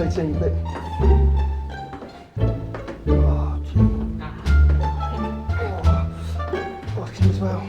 rotating bit. As well.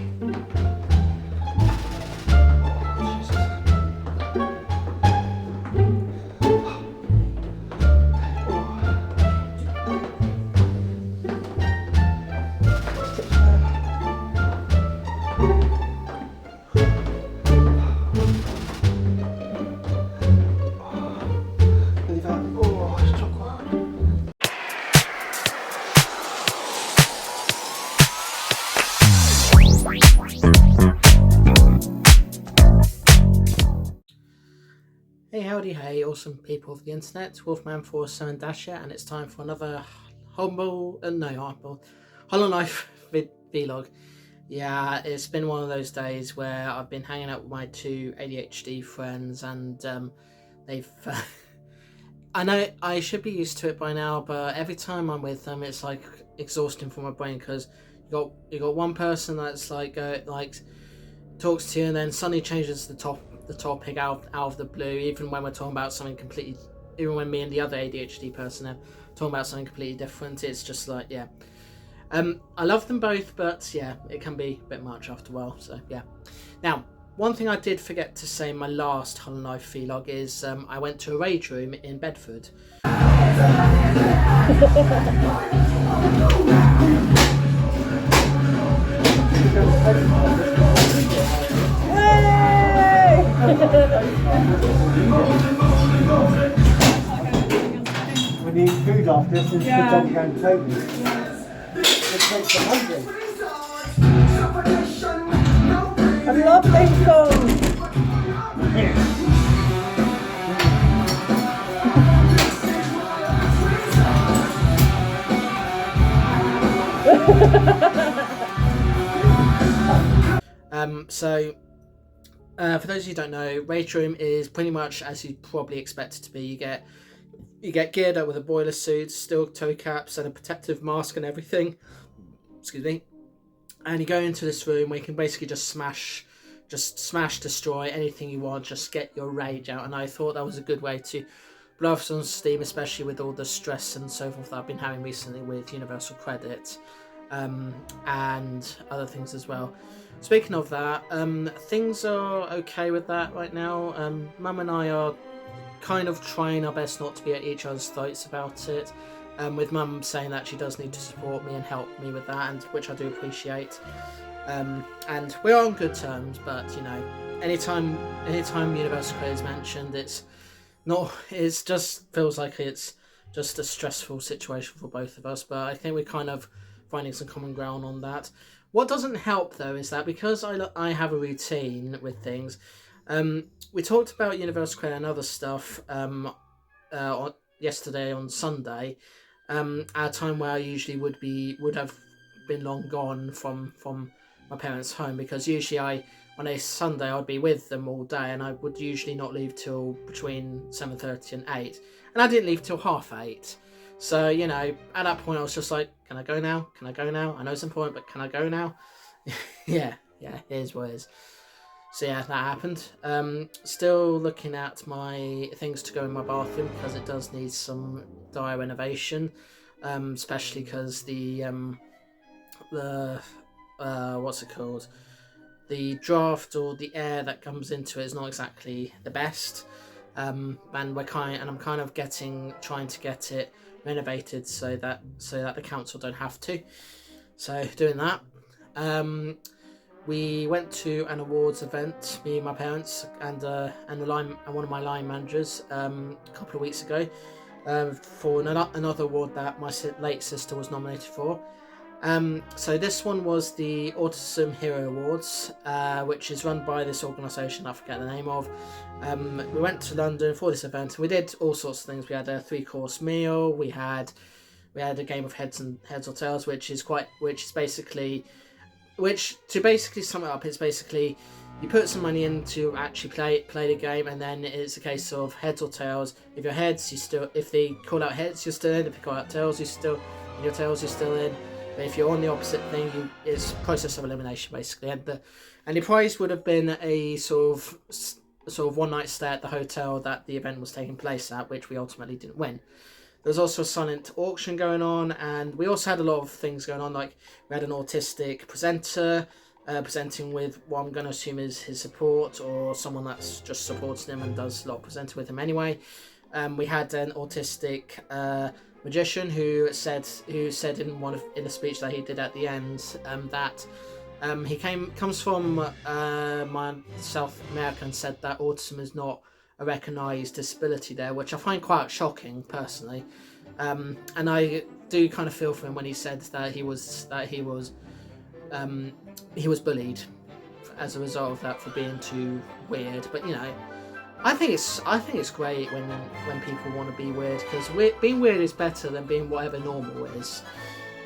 Hey howdy hey awesome people of the internet, Wolfman47 Dasher, and it's time for another Hollow Knife vlog. Yeah, it's been one of those days where I've been hanging out with my two ADHD friends and they've I know I should be used to it by now, but every time I'm with them it's like exhausting for my brain, because you got one person that's like talks to you and then suddenly changes the topic out of the blue, even when we're talking about something completely, even when me and the other ADHD person are talking about something completely different. It's just like, yeah, I love them both, but yeah, it can be a bit much after a while. So yeah. Now, one thing I did forget to say in my last Hollow Knife vlog is I went to a rage room in Bedford. We need food after this, and yeah. Kids aren't going to take it makes them hungry. I love these songs. For those of you who don't know, Rage Room is pretty much as you'd probably expect it to be. You get geared up with a boiler suit, steel toe caps, and a protective mask and everything. Excuse me. And you go into this room where you can basically just smash, destroy anything you want, just get your rage out. And I thought that was a good way to blow off some steam, especially with all the stress and so forth that I've been having recently with Universal Credit. And other things as well. Speaking of that, things are okay with that right now. Mum and I are kind of trying our best not to be at each other's throats about it, with Mum saying that she does need to support me and help me with that, and which I do appreciate. And we're on good terms, but you know, anytime Universal Credit is mentioned, it just feels like it's just a stressful situation for both of us. But I think we're kind of finding some common ground on that. What doesn't help though is that because I have a routine with things, we talked about Universal Credit and other stuff yesterday on Sunday, at a time where I usually would have been long gone from my parents' home, because usually on a Sunday I'd be with them all day, and I would usually not leave till between 7:30 and 8, and I didn't leave till 8:30. So, you know, at that point I was just like, can I go now? Can I go now? I know it's important, but can I go now? yeah, it is what it is. So yeah, that happened. Still looking at my things to go in my bathroom, because it does need some dire renovation, especially because the what's it called? The draft or the air that comes into it is not exactly the best. And I'm kind of trying to get it renovated so that the council don't have to. So doing that. We went to an awards event, me and my parents and one of my line managers, a couple of weeks ago, for another award that my late sister was nominated for. So this one was the Autism Hero Awards, which is run by this organisation I forget the name of. We went to London for this event. We did all sorts of things. We had a 3-course meal. We had a game of heads or tails, which to basically sum it up, it's basically you put some money in to actually play the game, and then it's a case of heads or tails. If your heads, if they call out heads, you're still in. If they call out tails, you're still in. But if you're on the opposite thing, it's process of elimination basically. And the prize would have been a sort of sort of one night stay at the hotel that the event was taking place at, which we ultimately didn't win. There was also a silent auction going on, and we also had a lot of things going on. Like we had an autistic presenter presenting with what I'm going to assume is his support, or someone that's just supports him and does a lot of presenting with him anyway. We had an autistic magician who said in a speech that he did at the end that he comes from South America, and said that autism is not a recognised disability there, which I find quite shocking personally. And I do kind of feel for him when he said that he was bullied as a result of that for being too weird. But you know, I think it's great when people want to be weird, because being weird is better than being whatever normal is.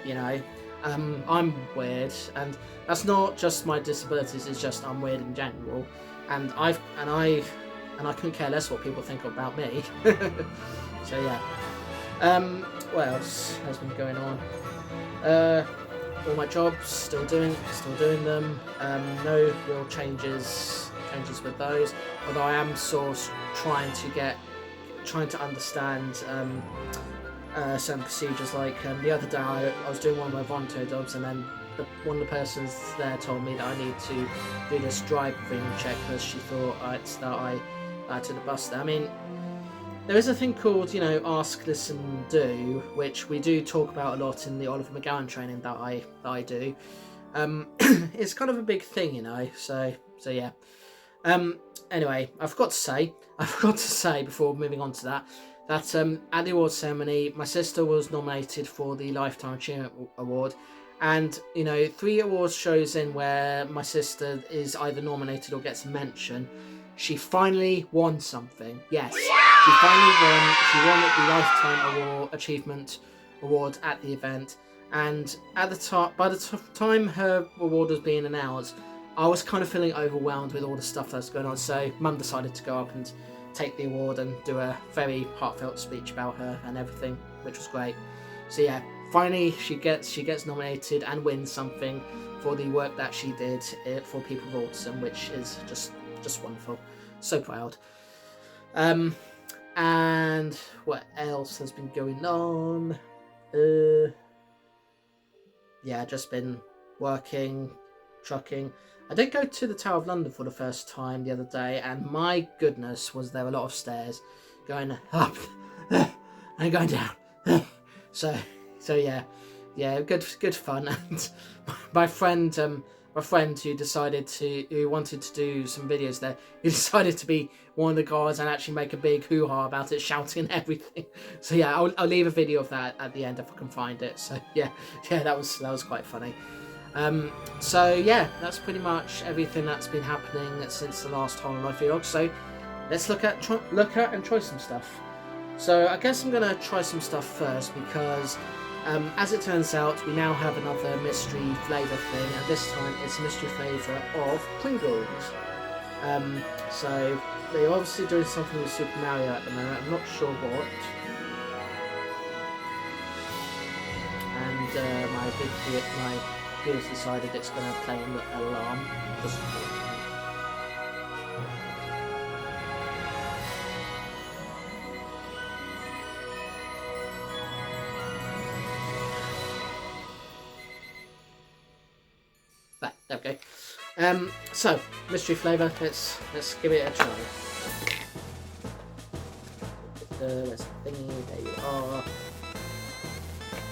You know, I'm weird, and that's not just my disabilities. It's just I'm weird in general, and I couldn't care less what people think about me. So yeah. What else has been going on? All my jobs, still doing them. No real changes with those. Although I am sort of trying to understand certain procedures. Like the other day, I was doing one of my volunteer jobs, and then one of the persons there told me that I need to do this driving check because she thought that I took the bus there. I mean, there is a thing called, you know, ask, listen, do, which we do talk about a lot in the Oliver McGowan training that I do. It's kind of a big thing, you know. So yeah. Anyway, I forgot to say before moving on to that at the awards ceremony, my sister was nominated for the Lifetime Achievement Award. And, you know, 3 awards shows in where my sister is either nominated or gets a mention, she finally won something. Yes, she finally won. She won the Lifetime Achievement Award at the event. And at the by the time her award was being announced, I was kind of feeling overwhelmed with all the stuff that's going on. So Mum decided to go up and take the award and do a very heartfelt speech about her and everything, which was great. So yeah, finally she gets nominated and wins something for the work that she did for people with autism, which is just wonderful. So proud. And what else has been going on? Yeah, just been working, trucking. I did go to the Tower of London for the first time the other day, and my goodness, was there a lot of stairs going up and going down. So yeah, good fun. And my friend who wanted to do some videos there, he decided to be one of the guards and actually make a big hoo-ha about it, shouting and everything. So yeah, I'll leave a video of that at the end if I can find it. So yeah, that was quite funny. So yeah, that's pretty much everything that's been happening since the last Whole Life vlog. So let's look at and try some stuff. So I guess I'm gonna try some stuff first, because as it turns out, we now have another mystery flavour thing, and this time it's a mystery flavour of Pringles. So they're obviously doing something with Super Mario at the moment. I'm not sure what. And my viewers decided it's going to play an alarm. Just right, there we go. So mystery flavour. Let's give it a try. Where's the thingy? There you are.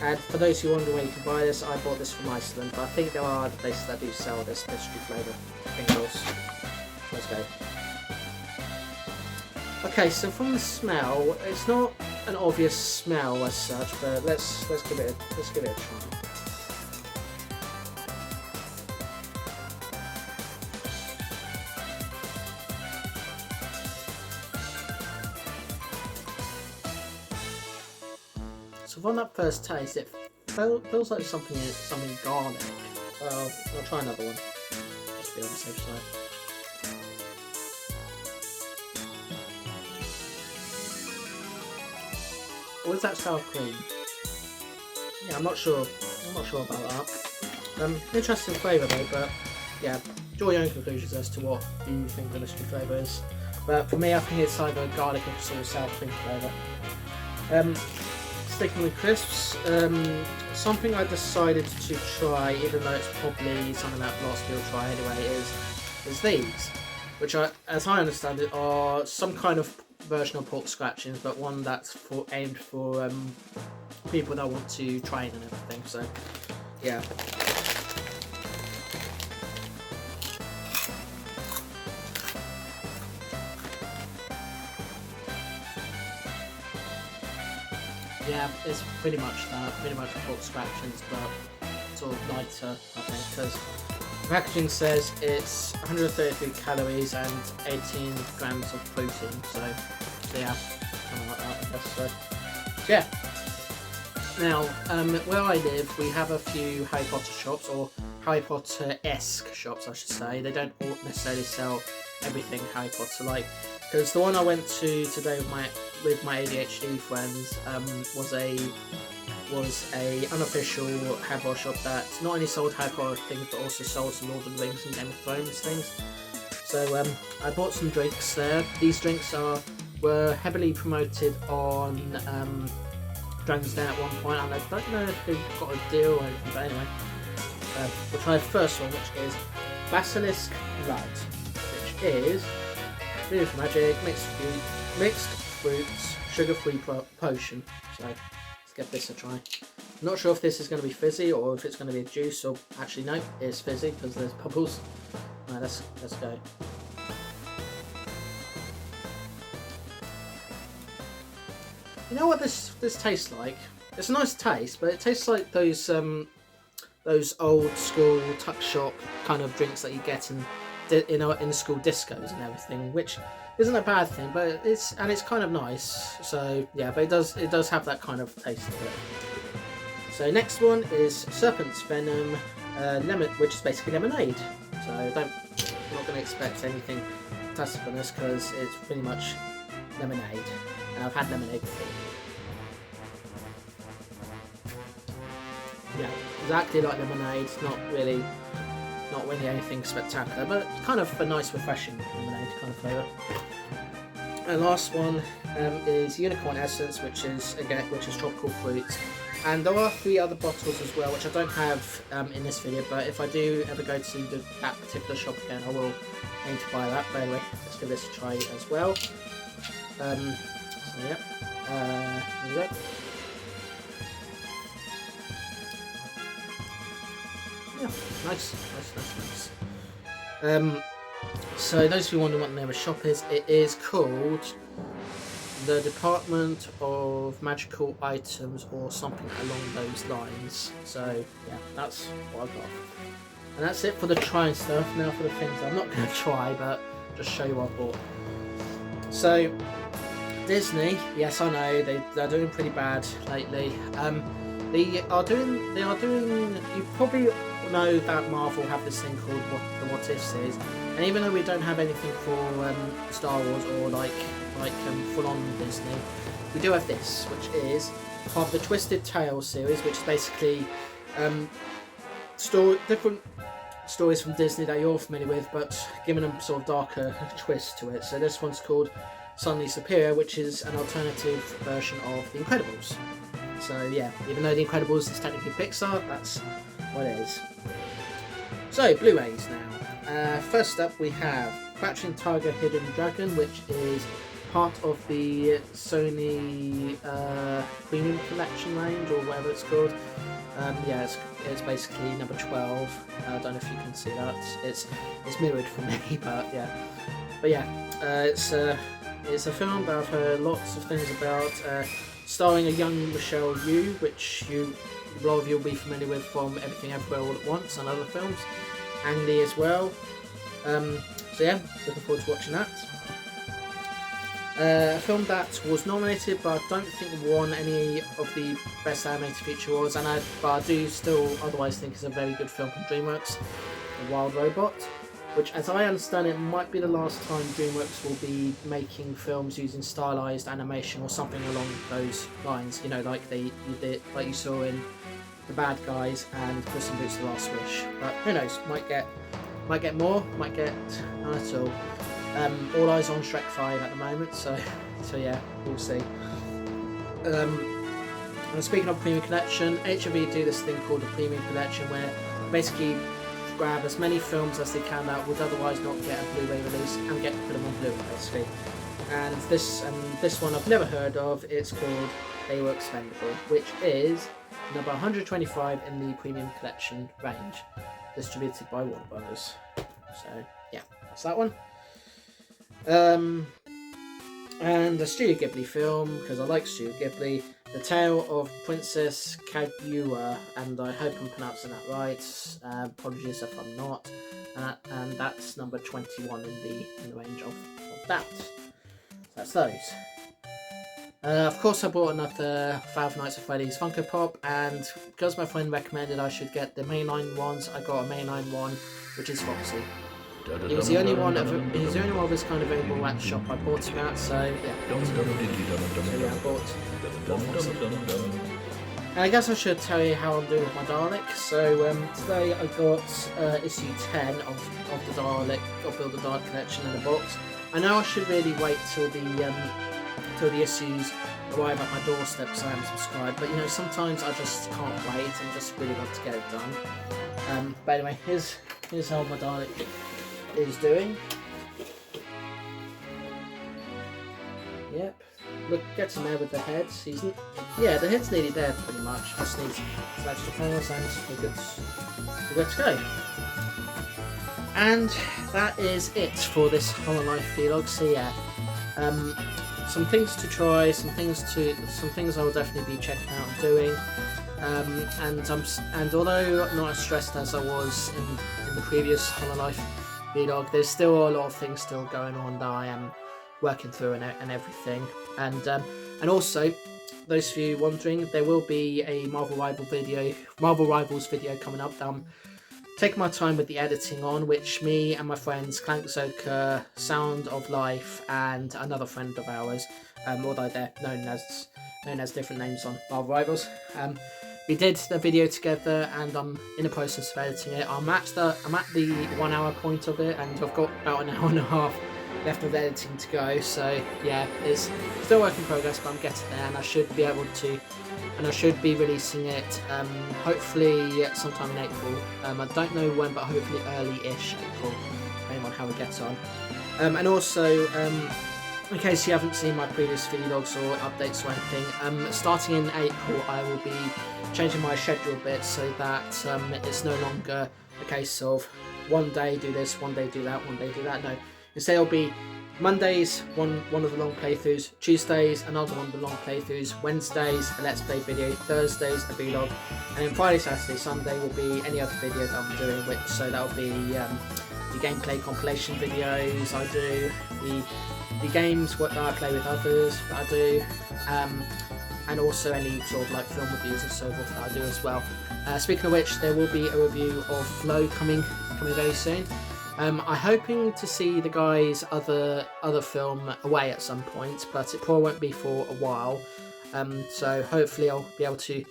And for those who wonder where you can buy this, I bought this from Iceland, but I think there are other places that do sell this mystery flavour Pringles. Let's go. Okay, so from the smell, it's not an obvious smell as such, but let's give it a try. So from that first taste, it feels like something garlic. I'll try another one, just to be on the safe side. Or is that sour cream? Yeah, I'm not sure about that. Interesting flavour though, but yeah, draw your own conclusions as to what you think the mystery flavour is. But for me, I think it's either garlic or sour cream flavour. Sticking with crisps, something I decided to try, even though it's probably something that Velocity will try anyway, is these, which are, as I understand it, are some kind of version of pork scratchings, but one that's aimed for people that want to train and everything. So, yeah. Yeah, it's pretty much that, pretty much pork scratchings, but sort of lighter, I think, because the packaging says it's 133 calories and 18 grams of protein, so yeah, something like that, I guess. So yeah. Now, where I live, we have a few Harry Potter shops, or Harry Potter-esque shops, I should say. They don't all necessarily sell everything Harry Potter, like, because the one I went to today with my ADHD friends was a unofficial Harry Potter shop that not only sold Harry Potter things but also sold some Lord of the Rings and Game of Thrones things. So I bought some drinks there. These drinks were heavily promoted on Dragon's Den at one point, and I don't know if they've got a deal or anything, but anyway. We'll try the first one, which is Basilisk Blood, which is Beautiful Magic, mixed fruits, sugar-free potion. So let's give this a try. I'm not sure if this is going to be fizzy or if it's going to be a juice, or actually no, it's fizzy because there's bubbles. Right, let's go. You know what this tastes like? It's a nice taste, but it tastes like those old school tuck shop kind of drinks that you get in school discos and everything, which isn't a bad thing, but it's kind of nice. So yeah, but it does have that kind of taste to it. So next one is Serpent's Venom lemon, which is basically lemonade. So I'm not going to expect anything fantastic on this because it's pretty much lemonade, and I've had lemonade before. Yeah, exactly like lemonade. Not really anything spectacular, but kind of a nice, refreshing lemonade kind of flavour. And last one is Unicorn Essence, which is tropical fruits. And there are 3 other bottles as well, which I don't have in this video, but if I do ever go to that particular shop again, I will aim to buy that. But anyway, let's give this a try as well. So yeah, here we go. Yeah, nice. So those of you wondering what the name of the shop is, it is called the Department of Magical Items or something along those lines. So yeah, that's what I've got. And that's it for the trying stuff. Now for the things I'm not going to try, but just show you what I bought. So Disney, yes I know they're doing pretty bad lately. They are doing. You probably know that Marvel have this thing called the What If series, and even though we don't have anything for Star Wars or like full-on Disney, we do have this, which is part of the Twisted Tales series, which is basically different stories from Disney that you're familiar with, but giving them sort of darker twist to it. So this one's called Suddenly Superior, which is an alternative version of The Incredibles. So yeah, even though The Incredibles is technically Pixar, that's what it is. So Blu-rays now. First up we have Crouching Tiger, Hidden Dragon, which is part of the Sony Premium Collection range, or whatever it's called. Yeah, it's basically number 12. I don't know if you can see that. It's mirrored for me, but yeah. It's a film that I've heard lots of things about. Starring a young Michelle Yeoh, which a lot of you will be familiar with from Everything Everywhere All at Once and other films. Ang Lee as well. So yeah, looking forward to watching that. A film that was nominated but I don't think won any of the Best Animated Feature awards, but I do still otherwise think it's a very good film from DreamWorks, The Wild Robot, which, as I understand it, might be the last time DreamWorks will be making films using stylized animation or something along those lines. You know, like you saw in The Bad Guys and Puss in Boots: The Last Wish. But who knows? Might get more. Might get none at all. All eyes on Shrek 5 at the moment, so yeah, we'll see. And speaking of Premium Collection, HMV do this thing called the Premium Collection, where basically grab as many films as they can that would otherwise not get a Blu-ray release and put them on Blu-ray basically. And this one I've never heard of. It's called They Were Expendable, which is number 125 in the Premium Collection range, distributed by Warner Brothers. So yeah, that's that one. And a Studio Ghibli film, because I like Studio Ghibli, The Tale of Princess Kaguya, and I hope I'm pronouncing that right. Apologies if I'm not. And that's number 21 in the range of that. So that's those. Of course, I bought another Five Nights at Freddy's Funko Pop, and because my friend recommended I should get the mainline ones, I got a mainline one, which is Foxy. He was the only one of his kind available at the shop I bought him at, so yeah. I bought Foxy. And I guess I should tell you how I'm doing with my Dalek. So today I got issue 10 of the Dalek, of Build the Dalek collection in a box. I know I should really wait till the issues arrive at my doorstep because I am subscribed, but you know, sometimes I just can't wait and just really want to get it done. But anyway, here's how my Dalek is doing. Yep, look, gets in there with the heads. The head's nearly there pretty much. Just needs some extra panels and we're good to go. And that is it for this HoloLife vlog. So yeah, some things to try, some things I will definitely be checking out and doing. And although not as stressed as I was in the previous HoloLife vlog, there's still a lot of things still going on that I am working through and everything. And also, those of you wondering, there will be a Marvel Rivals video coming up. Taking my time with the editing on, which me and my friends Clank Zoka, Sound of Life, and another friend of ours, although they're known as different names on Marvel Rivals, we did the video together, and I'm in the process of editing it. I'm at the 1 hour point of it, and I've got about an hour and a half left of editing to go. So yeah, it's still work in progress, but I'm getting there, and I should be able to. And I should be releasing it hopefully sometime in April. I don't know when, but hopefully early-ish April, depending on how we get on. And also, in case you haven't seen my previous vlogs or updates or anything, starting in April I will be changing my schedule a bit so that it's no longer a case of one day do this, one day do that, one day do that. No, instead it'll be Mondays, one of the long playthroughs, Tuesdays, another one of the long playthroughs, Wednesdays, a Let's Play video, Thursdays, a vlog, and then Friday, Saturday, Sunday will be any other video that I'm doing, so that'll be the gameplay compilation videos I do, the games that I play with others that I do, and also any sort of like film reviews and so forth that I do as well. Speaking of which, there will be a review of Flow coming very soon. I'm hoping to see the guys' other film away at some point, but it probably won't be for a while. So hopefully I'll be able to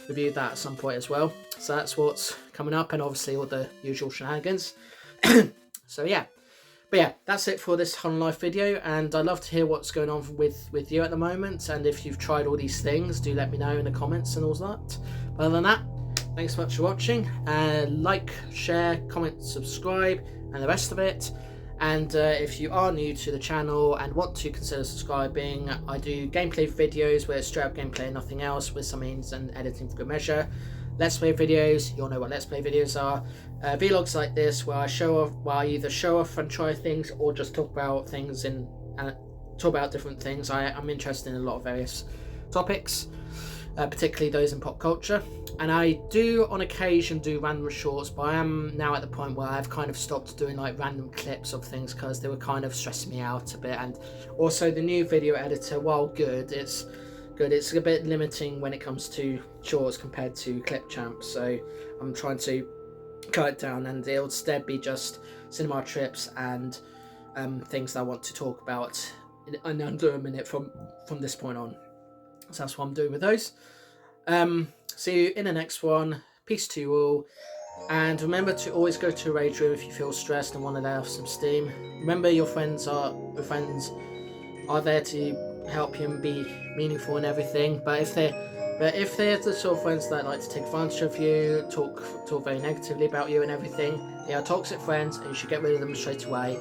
review that at some point as well. So that's what's coming up, and obviously all the usual shenanigans. So yeah, but yeah, that's it for this HoloLife video, and I'd love to hear what's going on with you at the moment, and if you've tried all these things, do let me know in the comments and all that. But other than that, thanks so much for watching. Like, share, comment, subscribe, and the rest of it. And if you are new to the channel and want to consider subscribing, I do gameplay videos where it's straight up gameplay and nothing else, with some means and editing for good measure. Let's Play videos, you all know what Let's Play videos are. Vlogs like this where I either show off and try things, or just talk about things and talk about different things. I'm interested in a lot of various topics, particularly those in pop culture. And I do on occasion do random shorts, but I am now at the point where I've kind of stopped doing like random clips of things because they were kind of stressing me out a bit. And also the new video editor, while it's a bit limiting when it comes to shorts compared to Clipchamp, so I'm trying to cut it down, and it'll instead be just cinema trips and things that I want to talk about in under a minute from this point on. So that's what I'm doing with those. See you in the next one. Peace to you all, And remember to always go to a rage room if you feel stressed and want to let off some steam. Remember your friends are there to help you and be meaningful and everything. But if they're the sort of friends that like to take advantage of you, talk very negatively about you and everything, they are toxic friends, and you should get rid of them straight away.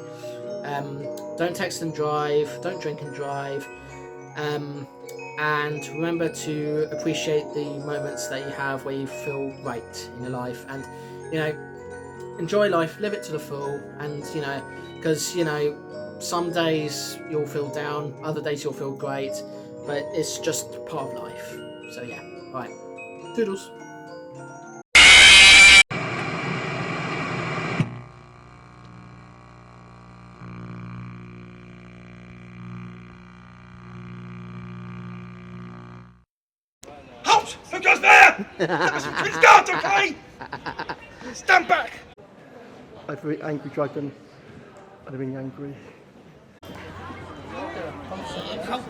Don't text and drive. Don't drink and drive. And remember to appreciate the moments that you have where you feel right in your life, and enjoy life, live it to the full. And because some days you'll feel down, other days you'll feel great, but it's just part of life. So yeah, right, toodles. Halt! Who goes there? That was some Prince Guards, okay? Stand back! I'm very angry dragon. I'm very angry. Cult.